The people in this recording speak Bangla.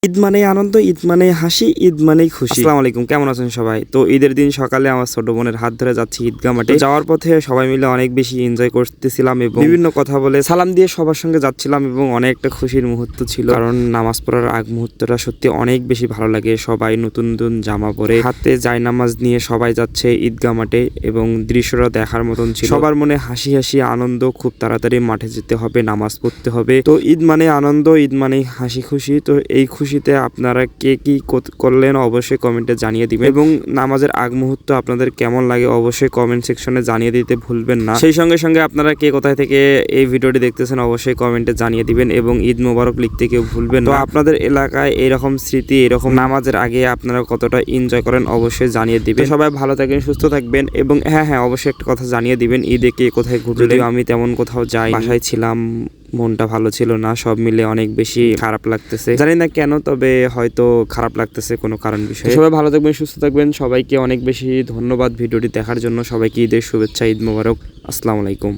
ঈদ মানেই আনন্দ, ঈদ মানেই হাসি, ঈদ মানেই খুশি। আসসালামু আলাইকুম, কেমন আছেন সবাই? তো ঈদের দিন সকালে আমার ছোট বোনের হাত ধরে যাচ্ছি ঈদগাহ মাঠে। যাওয়ার পথে সবাই মিলে অনেক বেশি এনজয় করতেছিলাম এবং বিভিন্ন কথা বলে সালাম দিয়ে সবার সঙ্গে যাচ্ছিলাম এবং অনেকটা খুশির মুহূর্ত ছিল, কারণ নামাজ পড়ার আগ মুহূর্তটা সত্যি অনেক বেশি ভালো লাগে। সবাই নতুন নতুন জামা পরে হাতে জায়নামাজ নিয়ে সবাই যাচ্ছে ঈদগাহ মাঠে এবং দৃশ্যটা দেখার মতন ছিল। সবার মনে হাসি হাসি আনন্দ, খুব তাড়াতাড়ি মাঠে যেতে হবে, নামাজ পড়তে হবে। তো ঈদ মানে আনন্দ, ঈদ মানে হাসি খুশি। তো এই খুশিতে আপনারা কে কি করলেন অবশ্যই কমেন্টে জানিয়ে দিবেন এবং নামাজের আগ মুহূর্ত আপনাদের কেমন লাগে অবশ্যই কমেন্ট সেকশনে জানিয়ে দিতে ভুলবেন না। সেই সঙ্গে সঙ্গে আপনারা কে কোথায় থেকে এই ভিডিওটি দেখতেছেন অবশ্যই কমেন্টে জানিয়ে দিবেন এবং ঈদ মোবারক লিখতে কেউ ভুলবেন না। তো আপনাদের এলাকায় এরকম স্মৃতি, এরকম নামাজের আগে আপনারা কতটা এনজয় করেন অবশ্যই জানিয়ে দিবেন। সবাই ভালো থাকবেন, সুস্থ থাকবেন এবং হ্যাঁ অবশ্যই একটা কথা জানিয়ে দিবেন, ঈদে কে কোথায় ঘুরলেন। যদিও আমি তেমন কোথাও যাই, বাসায় ছিলাম, মনটা ভালো ছিল না, সব মিলে অনেক বেশি খারাপ লাগতেছে, জানি না কেন, তবে হয়তো খারাপ লাগতেছে কোনো কারণ বিষয়ে। সবাই ভালো থাকবেন, সুস্থ থাকবেন, সবাইকে অনেক বেশি ধন্যবাদ ভিডিওটি দেখার জন্য। সবাইকে ঈদের শুভেচ্ছা, ঈদ মোবারক, আসসালামু আলাইকুম।